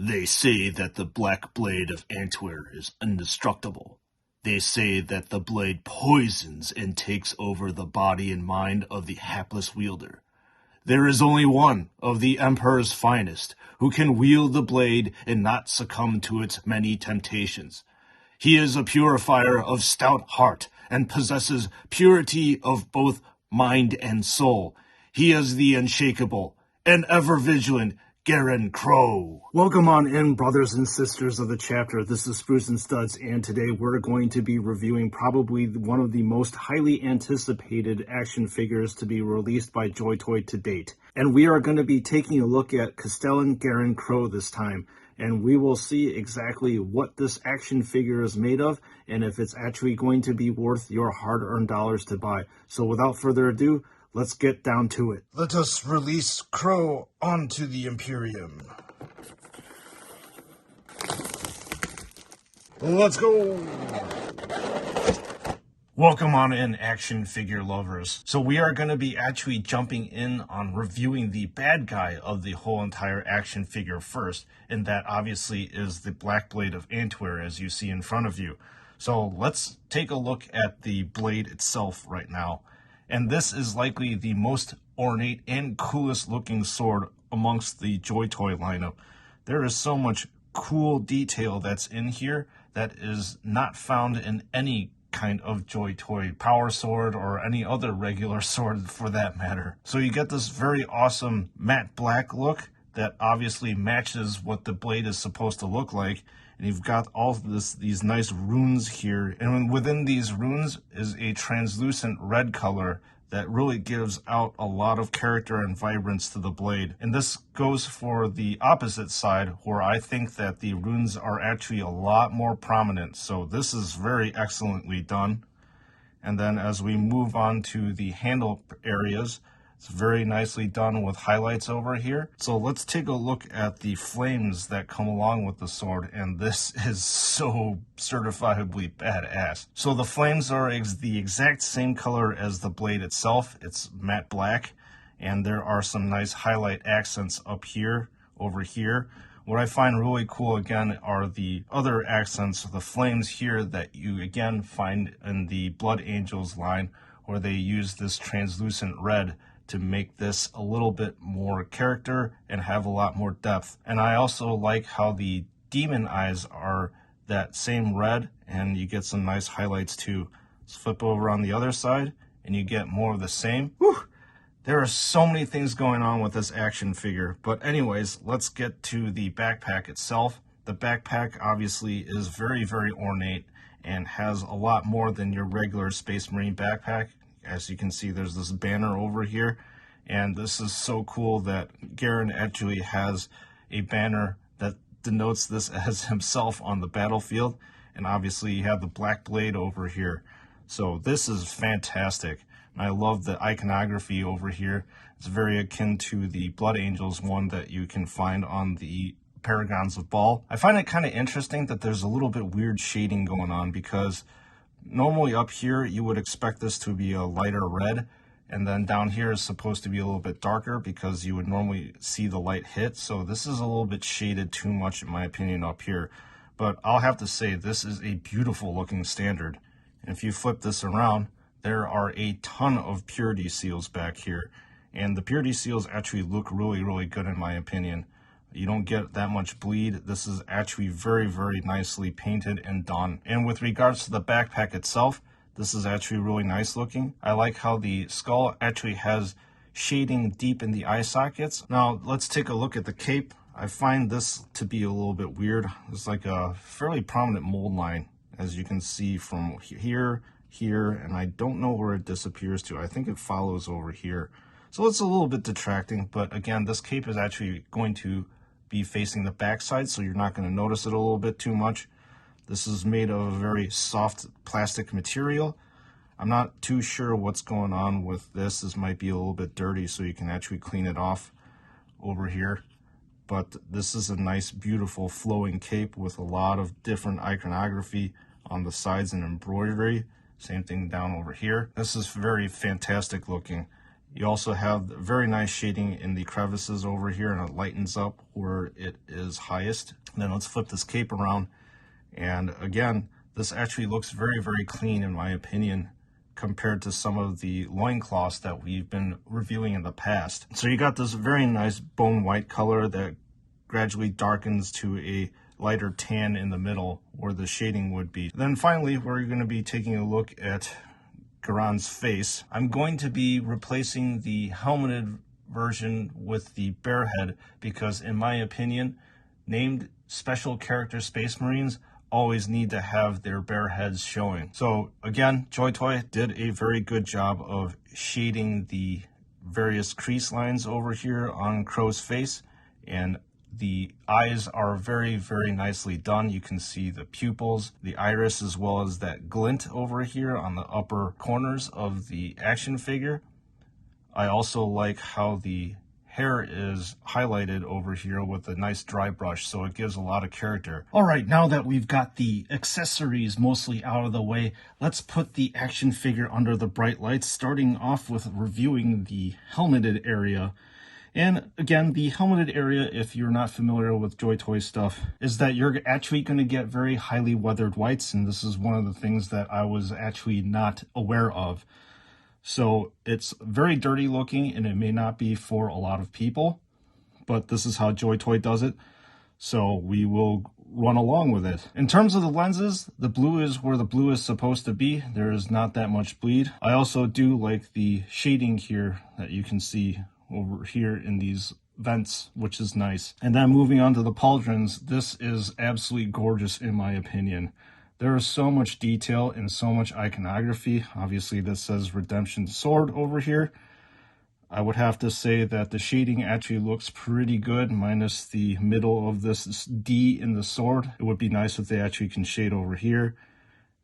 They say that the black blade of Antwer is indestructible. They say that the blade poisons and takes over the body and mind of the hapless wielder. There is only one of the Emperor's finest who can wield the blade and not succumb to its many temptations. He is a purifier of stout heart and possesses purity of both mind and soul. He is the unshakable and ever-vigilant Garran Crowe. Welcome on in, brothers and sisters of the chapter. This is Spruce and Studs, and today we're going to be reviewing probably one of the most highly anticipated action figures to be released by JoyToy to date. And we are going to be taking a look at Castellan Garran Crowe this time, and we will see exactly what this action figure is made of, and if it's actually going to be worth your hard-earned dollars to buy. So without further ado, let's get down to it. Let us release Crowe onto the Imperium. Let's go! Welcome on in, action figure lovers. So we are going to be actually jumping in on reviewing the bad guy of the whole entire action figure first, and that obviously is the Black Blade of Antwer, as you see in front of you. So let's take a look at the blade itself right now. And this is likely the most ornate and coolest looking sword amongst the JoyToy lineup. There is so much cool detail that's in here that is not found in any kind of JoyToy power sword or any other regular sword for that matter. So you get this very awesome matte black look that obviously matches what the blade is supposed to look like. And you've got all of these nice runes here. And within these runes is a translucent red color that really gives out a lot of character and vibrance to the blade. And this goes for the opposite side, where I think that the runes are actually a lot more prominent. So this is very excellently done. And then as we move on to the handle areas, it's very nicely done with highlights over here. So let's take a look at the flames that come along with the sword, and this is so certifiably badass. So the flames are the exact same color as the blade itself. It's matte black, and there are some nice highlight accents up here, over here. What I find really cool again are the other accents, the flames here that you again find in the Blood Angels line, where they use this translucent red to make this a little bit more character and have a lot more depth. And I also like how the demon eyes are that same red, and you get some nice highlights too. Let's flip over on the other side and you get more of the same. Whew! There are so many things going on with this action figure. But anyways, let's get to the backpack itself. The backpack obviously is very, very ornate and has a lot more than your regular Space Marine backpack. As you can see, there's this banner over here, and this is so cool that Garran actually has a banner that denotes this as himself on the battlefield, and obviously you have the Black Blade over here. So this is fantastic. And I love the iconography over here. It's very akin to the Blood Angels one that you can find on the Paragons of Baal. I find it kind of interesting that there's a little bit weird shading going on, because normally up here you would expect this to be a lighter red, and then down here is supposed to be a little bit darker because you would normally see the light hit. So this is a little bit shaded too much in my opinion up here. But I'll have to say this is a beautiful looking standard. And if you flip this around, there are a ton of purity seals back here. And the purity seals actually look really, really good in my opinion. You don't get that much bleed. This is actually very, very nicely painted and done. And with regards to the backpack itself, this is actually really nice looking. I like how the skull actually has shading deep in the eye sockets. Now let's take a look at the cape. I find this to be a little bit weird. It's like a fairly prominent mold line, as you can see from here, and I don't know where it disappears to. I think it follows over here. So it's a little bit detracting, but again, this cape is actually going to be facing the backside, so you're not going to notice it a little bit too much. This is made of a very soft plastic material. I'm not too sure what's going on with this. This might be a little bit dirty, so you can actually clean it off over here. But this is a nice, beautiful flowing cape with a lot of different iconography on the sides and embroidery. Same thing down over here. This is very fantastic looking. You also have very nice shading in the crevices over here, and it lightens up where it is highest. And then let's flip this cape around. And again, this actually looks very, very clean in my opinion, compared to some of the loincloths that we've been reviewing in the past. So you got this very nice bone white color that gradually darkens to a lighter tan in the middle where the shading would be. Then finally, we're going to be taking a look at Garran's face. I'm going to be replacing the helmeted version with the bear head because, in my opinion, named special character Space Marines always need to have their bear heads showing. So again, JoyToy did a very good job of shading the various crease lines over here on Crowe's face, and the eyes are very, very nicely done. You can see the pupils, the iris, as well as that glint over here on the upper corners of the action figure. I also like how the hair is highlighted over here with a nice dry brush, so it gives a lot of character. All right, now that we've got the accessories mostly out of the way, let's put the action figure under the bright lights, starting off with reviewing the helmeted area. And again, the helmeted area, if you're not familiar with JoyToy stuff, is that you're actually going to get very highly weathered whites, and this is one of the things that I was actually not aware of. So it's very dirty looking, and it may not be for a lot of people, but this is how JoyToy does it, so we will run along with it. In terms of the lenses, the blue is where the blue is supposed to be. There is not that much bleed. I also do like the shading here that you can see over here in these vents, which is nice. And then moving on to the pauldrons, this is absolutely gorgeous in my opinion. There is so much detail and so much iconography. Obviously this says Redemption Sword over here. I would have to say that the shading actually looks pretty good, minus the middle of this D in the sword. It would be nice if they actually can shade over here.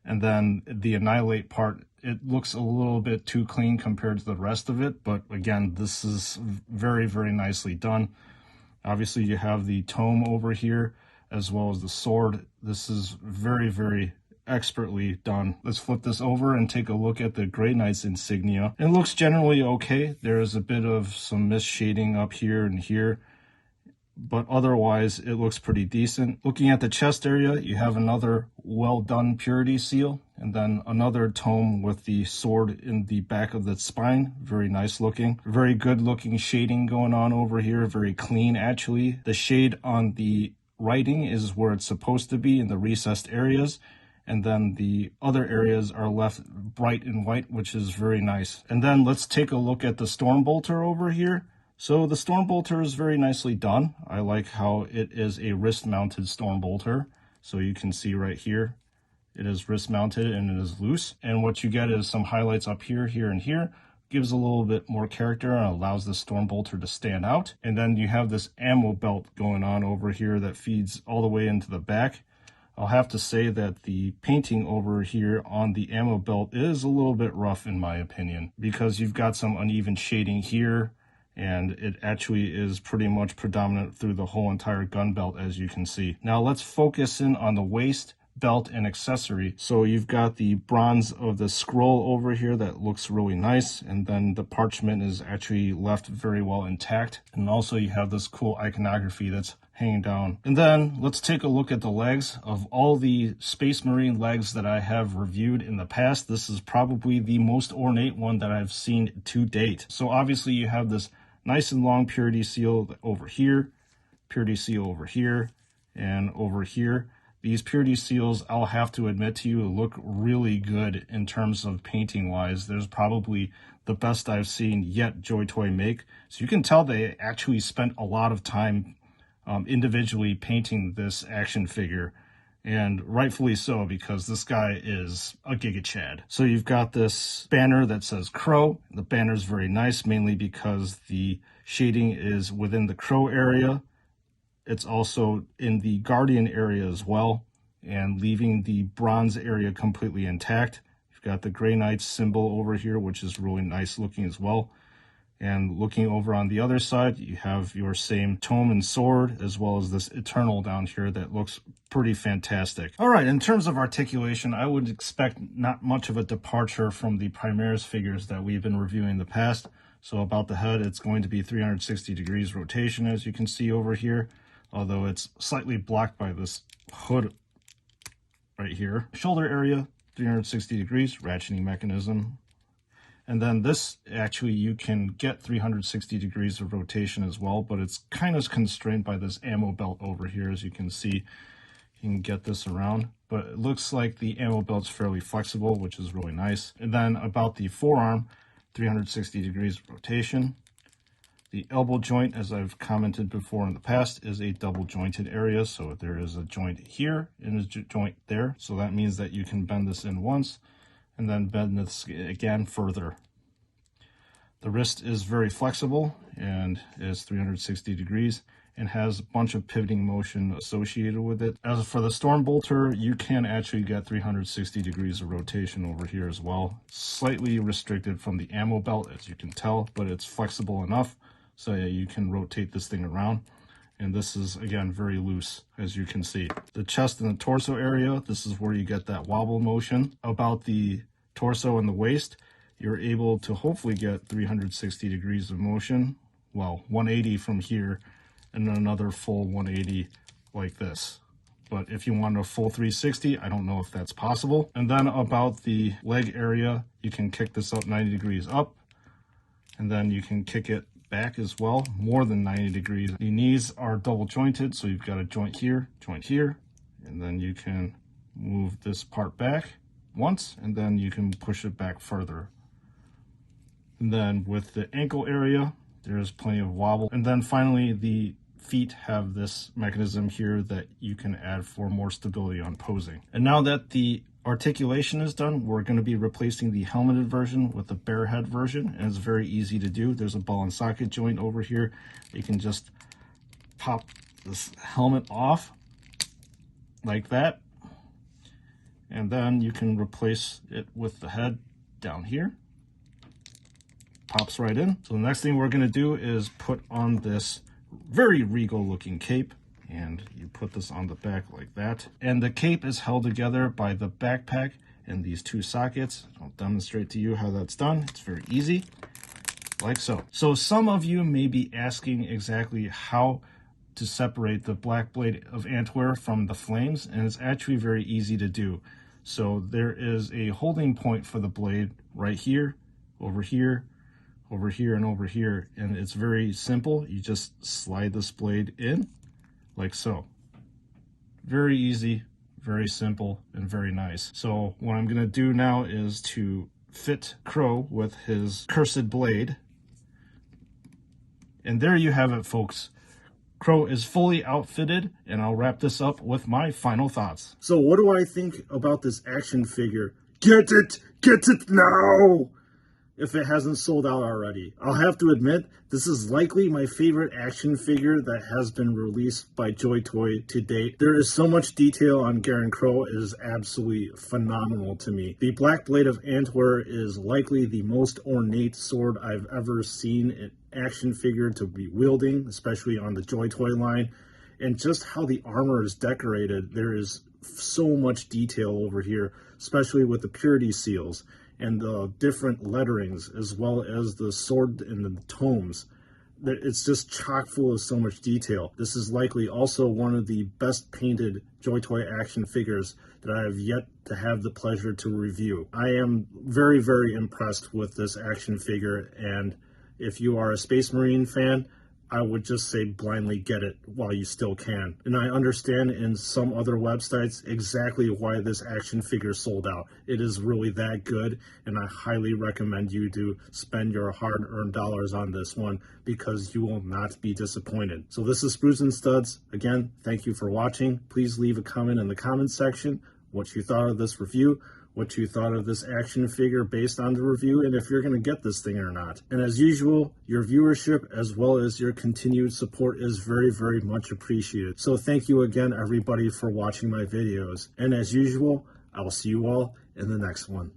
And then the Annihilate part, it looks a little bit too clean compared to the rest of it, but again, this is very, very nicely done. Obviously you have the tome over here as well as the sword. This is very, very expertly done. Let's flip this over and take a look at the Grey Knight's insignia. It looks generally okay. There is a bit of some mist shading up here and here, but otherwise it looks pretty decent. Looking at the chest area, you have another well done purity seal, and then another tome with the sword in the back of the spine. Very nice looking. Very good looking shading going on over here. Very clean actually. The shade on the writing is where it's supposed to be in the recessed areas, and then the other areas are left bright and white, which is very nice. And then let's take a look at the Stormbolter over here. So the Stormbolter is very nicely done. I like how it is a wrist-mounted Stormbolter. So you can see right here, it is wrist-mounted and it is loose. And what you get is some highlights up here, here, and here. Gives a little bit more character and allows the Stormbolter to stand out. And then you have this ammo belt going on over here that feeds all the way into the back. I'll have to say that the painting over here on the ammo belt is a little bit rough in my opinion, because you've got some uneven shading here, and it actually is pretty much predominant through the whole entire gun belt, as you can see. Now let's focus in on the waist, belt, and accessory. So you've got the bronze of the scroll over here that looks really nice, and then the parchment is actually left very well intact. And also you have this cool iconography that's hanging down. And then let's take a look at the legs. Of all the Space Marine legs that I have reviewed in the past, this is probably the most ornate one that I've seen to date. So obviously you have this nice and long purity seal over here, purity seal over here, and over here. These purity seals, I'll have to admit to you, look really good in terms of painting wise. There's probably the best I've seen yet JoyToy make. So you can tell they actually spent a lot of time individually painting this action figure, and rightfully so, because this guy is a Giga Chad. So you've got this banner that says Crowe. The banner is very nice, mainly because the shading is within the Crowe area. It's also in the Guardian area as well, and leaving the bronze area completely intact. You've got the Grey Knight symbol over here, which is really nice looking as well. And looking over on the other side, you have your same tome and sword, as well as this Eternal down here that looks pretty fantastic. All right, in terms of articulation, I would expect not much of a departure from the Primaris figures that we've been reviewing in the past. So about the head, it's going to be 360 degrees rotation, as you can see over here, although it's slightly blocked by this hood right here. Shoulder area, 360 degrees, ratcheting mechanism. And then this, actually, you can get 360 degrees of rotation as well, but it's kind of constrained by this ammo belt over here. As you can see, you can get this around, but it looks like the ammo belt's fairly flexible, which is really nice. And then about the forearm, 360 degrees rotation. The elbow joint, as I've commented before in the past, is a double jointed area. So there is a joint here and a joint there. So that means that you can bend this in once and then bend this again further. The wrist is very flexible and is 360 degrees and has a bunch of pivoting motion associated with it. As for the storm bolter, you can actually get 360 degrees of rotation over here as well. Slightly restricted from the ammo belt, as you can tell, but it's flexible enough so you can rotate this thing around. And this is, again, very loose, as you can see. The chest and the torso area, this is where you get that wobble motion. About the torso and the waist, you're able to hopefully get 360 degrees of motion. Well, 180 from here, and then another full 180 like this. But if you want a full 360, I don't know if that's possible. And then about the leg area, you can kick this up 90 degrees up, and then you can kick it back as well, more than 90 degrees. The knees are double jointed, so you've got a joint here, and then you can move this part back once, and then you can push it back further. And then with the ankle area, there's plenty of wobble. And then finally, the feet have this mechanism here that you can add for more stability on posing. And now that the articulation is done, we're going to be replacing the helmeted version with the bare head version, and it's very easy to do. There's a ball and socket joint over here. You can just pop this helmet off like that, and then you can replace it with the head down here. Pops right in. So the next thing we're going to do is put on this very regal looking cape, and you put this on the back like that. And the cape is held together by the backpack and these two sockets. I'll demonstrate to you how that's done. It's very easy, like so. So some of you may be asking exactly how to separate the Black Blade of Antwerp from the flames, and it's actually very easy to do. So there is a holding point for the blade right here, over here, over here, and over here, and it's very simple. You just slide this blade in like so. Very easy, very simple, and very nice. So what I'm gonna do now is to fit Crowe with his cursed blade. And there you have it, folks. Crowe is fully outfitted, and I'll wrap this up with my final thoughts. So what do I think about this action figure? Get it now! If it hasn't sold out already. I'll have to admit, this is likely my favorite action figure that has been released by JoyToy to date. There is so much detail on Garran Crowe, it is absolutely phenomenal to me. The Black Blade of Antwerp is likely the most ornate sword I've ever seen an action figure to be wielding, especially on the JoyToy line. And just how the armor is decorated, there is so much detail over here, especially with the purity seals and the different letterings, as well as the sword and the tomes. It's just chock full of so much detail. This is likely also one of the best painted JoyToy action figures that I have yet to have the pleasure to review. I am very, very impressed with this action figure, and if you are a Space Marine fan, I would just say blindly get it while you still can. And I understand in some other websites exactly why this action figure sold out. It is really that good, and I highly recommend you to spend your hard-earned dollars on this one because you will not be disappointed. So this is Spruce and Studs. Again, thank you for watching. Please leave a comment in the comments section what you thought of this review, what you thought of this action figure based on the review, and if you're going to get this thing or not. And as usual, your viewership as well as your continued support is very, very much appreciated. So thank you again, everybody, for watching my videos. And as usual, I will see you all in the next one.